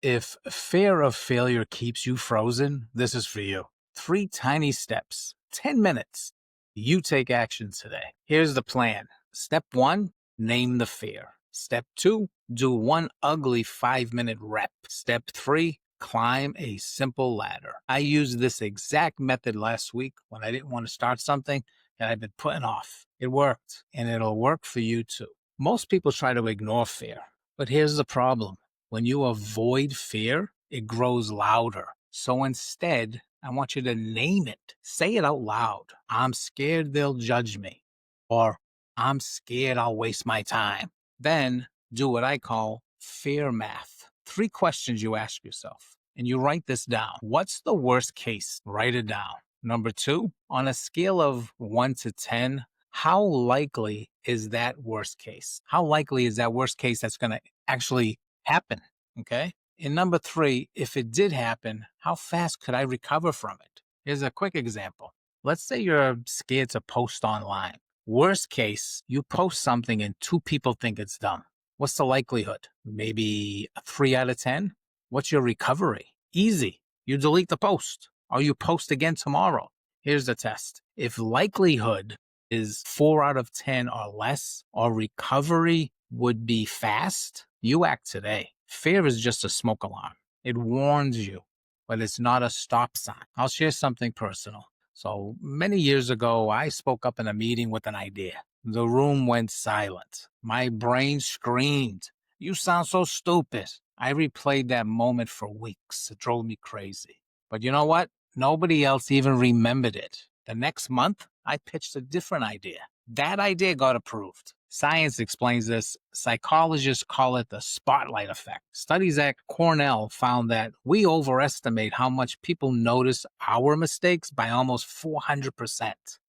If fear of failure keeps you frozen, this is for you. 3 tiny steps, 10 minutes. You take action today. Here's the plan. Step 1, name the fear. Step 2, do one ugly 5-minute rep. Step 3, climb a simple ladder. I used this exact method last week when I didn't want to start something that I've been putting off. It worked, and it'll work for you too. Most people try to ignore fear, but here's the problem. When you avoid fear, it grows louder. So instead, I want you to name it. Say it out loud. I'm scared they'll judge me. Or I'm scared I'll waste my time. Then do what I call fear math. 3 questions you ask yourself, and you write this down. What's the worst case? Write it down. Number 2, on a scale of 1 to 10, how likely is that worst case? How likely is that worst case that's going to actually happen? Okay. And number 3, if it did happen, how fast could I recover from it? Here's a quick example. Let's say you're scared to post online. Worst case, you post something and 2 people think it's dumb. What's the likelihood? Maybe a 3 out of 10? What's your recovery? Easy. You delete the post, or you post again tomorrow. Here's the test. If likelihood is 4 out of 10 or less, or recovery would be fast, you act today. Fear is just a smoke alarm. It warns you, but it's not a stop sign. I'll share something personal. So many years ago, I spoke up in a meeting with an idea. The room went silent. My brain screamed, "You sound so stupid." I replayed that moment for weeks. It drove me crazy. But you know what? Nobody else even remembered it. The next month, I pitched a different idea. That idea got approved. Science explains this. Psychologists call it the spotlight effect. Studies at Cornell found that we overestimate how much people notice our mistakes by almost 400%.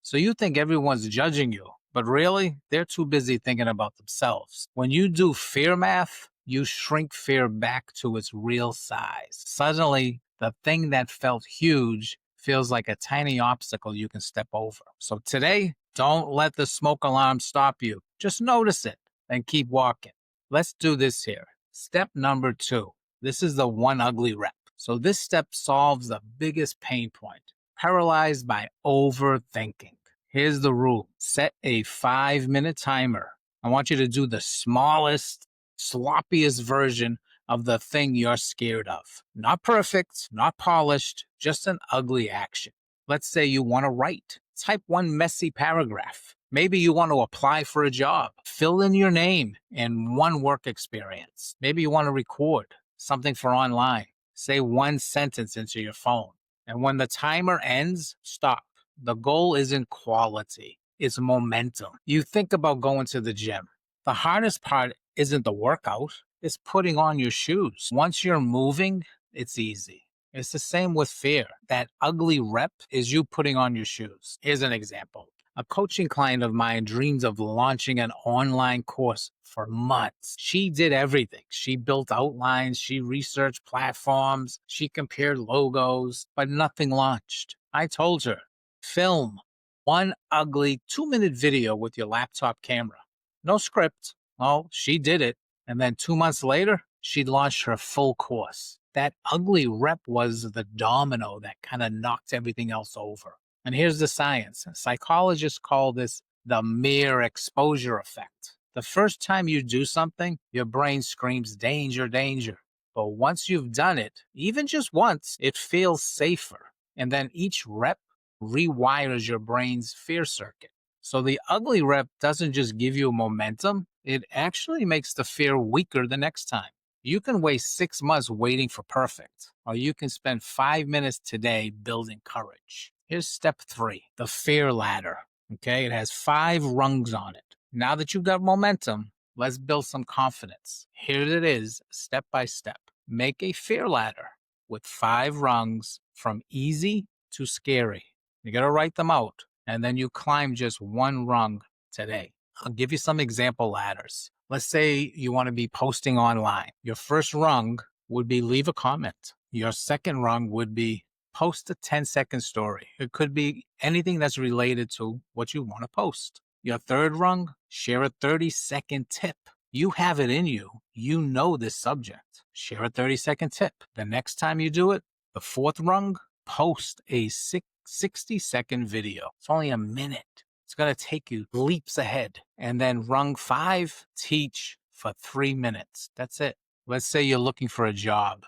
So you think everyone's judging you, but really, they're too busy thinking about themselves. When you do fear math, you shrink fear back to its real size. Suddenly, the thing that felt huge feels like a tiny obstacle you can step over. So today, don't let the smoke alarm stop you. Just notice it and keep walking. Let's do this here. Step number 2. This is the one ugly rep. So this step solves the biggest pain point. Paralyzed by overthinking. Here's the rule. Set a 5-minute timer. I want you to do the smallest, sloppiest version of the thing you're scared of. Not perfect, not polished, just an ugly action. Let's say you want to write. Type one messy paragraph. Maybe you want to apply for a job. Fill in your name and one work experience. Maybe you want to record something for online. Say one sentence into your phone. And when the timer ends, stop. The goal isn't quality, it's momentum. You think about going to the gym. The hardest part isn't the workout, it's putting on your shoes. Once you're moving, it's easy. It's the same with fear. That ugly rep is you putting on your shoes. Here's an example. A coaching client of mine dreams of launching an online course for months. She did everything. She built outlines, she researched platforms, she compared logos, but nothing launched. I told her, film one ugly 2-minute video with your laptop camera. No script. Oh, she did it. And then 2 months later, she launched her full course. That ugly rep was the domino that kind of knocked everything else over. And here's the science. Psychologists call this the mere exposure effect. The first time you do something, your brain screams, danger, danger. But once you've done it, even just once, it feels safer. And then each rep rewires your brain's fear circuit. So the ugly rep doesn't just give you momentum, it actually makes the fear weaker the next time. You can waste 6 months waiting for perfect, or you can spend 5 minutes today building courage. Here's step 3, the fear ladder. Okay, it has 5 rungs on it. Now that you've got momentum, let's build some confidence. Here it is, step by step. Make a fear ladder with 5 rungs from easy to scary. You got to write them out, and then you climb just one rung today. I'll give you some example ladders. Let's say you want to be posting online. Your first rung would be leave a comment. Your second rung would be post a 10-second story. It could be anything that's related to what you want to post. Your third rung, share a 30-second tip. You have it in you. You know this subject. Share a 30-second tip. The next time you do it, the fourth rung, post a 60-second video. It's only a minute. It's going to take you leaps ahead. And then rung 5, teach for 3 minutes. That's it. Let's say you're looking for a job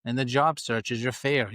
and the job search is your fair.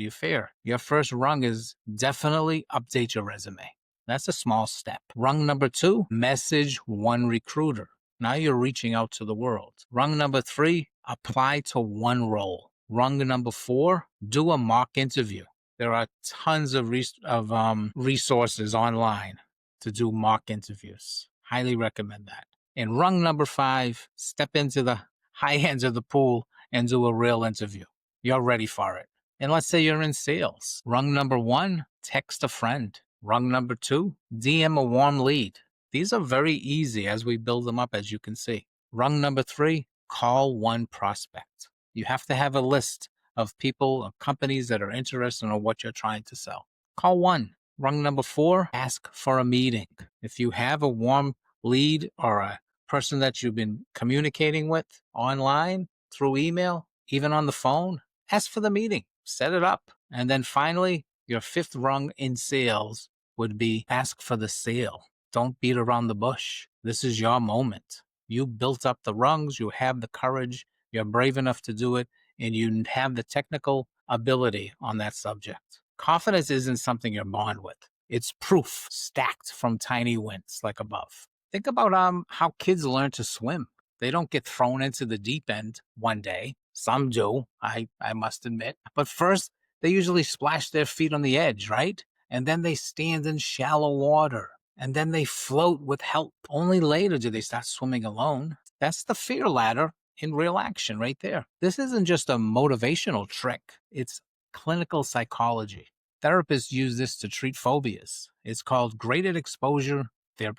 Your first rung is definitely update your resume. That's a small step. Rung number 2, message one recruiter. Now you're reaching out to the world. Rung number 3, apply to one role. Rung number 4, do a mock interview. There are tons of resources online to do mock interviews. Highly recommend that. And rung number 5, step into the high end of the pool and do a real interview. You're ready for it. And let's say you're in sales. Rung number 1, text a friend. Rung number 2, DM a warm lead. These are very easy as we build them up, as you can see. Rung number 3, call one prospect. You have to have a list of people or companies that are interested in what you're trying to sell. Call one. Rung number 4, ask for a meeting. If you have a warm lead or a person that you've been communicating with online, through email, even on the phone, ask for the meeting, set it up. And then finally, your 5th rung in sales would be ask for the sale. Don't beat around the bush. This is your moment. You built up the rungs, you have the courage, you're brave enough to do it, and you have the technical ability on that subject. Confidence isn't something you're born with. It's proof stacked from tiny wins like above. Think about how kids learn to swim. They don't get thrown into the deep end one day. Some do, I must admit. But first, they usually splash their feet on the edge, right? And then they stand in shallow water. And then they float with help. Only later do they start swimming alone. That's the fear ladder in real action right there. This isn't just a motivational trick. It's clinical psychology. Therapists use this to treat phobias. It's called graded exposure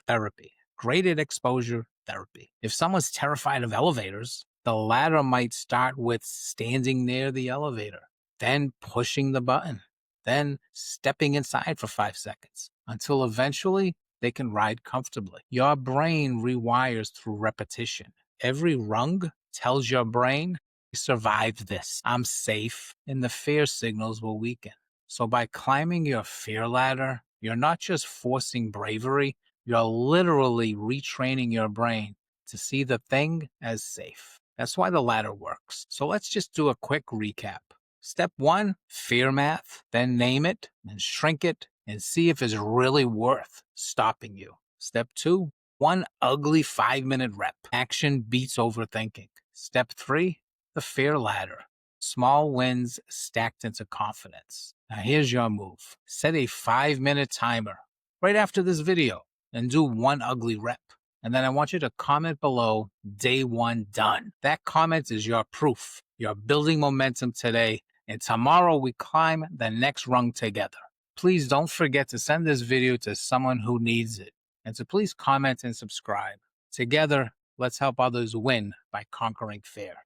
therapy. Graded exposure therapy. If someone's terrified of elevators, the ladder might start with standing near the elevator, then pushing the button, then stepping inside for 5 seconds, until eventually they can ride comfortably. Your brain rewires through repetition. Every rung tells your brain, I survived this, I'm safe, and the fear signals will weaken. So by climbing your fear ladder, you're not just forcing bravery, you're literally retraining your brain to see the thing as safe. That's why the ladder works. So let's just do a quick recap. Step 1, fear math, then name it and shrink it and see if it's really worth stopping you. Step 2, one ugly 5-minute rep. Action beats overthinking. Step 3, the fear ladder. Small wins stacked into confidence. Now here's your move. Set a 5-minute timer right after this video and do one ugly rep. And then I want you to comment below, day 1 done. That comment is your proof. You're building momentum today, and tomorrow we climb the next rung together. Please don't forget to send this video to someone who needs it, and to please comment and subscribe. Together, let's help others win by conquering fear.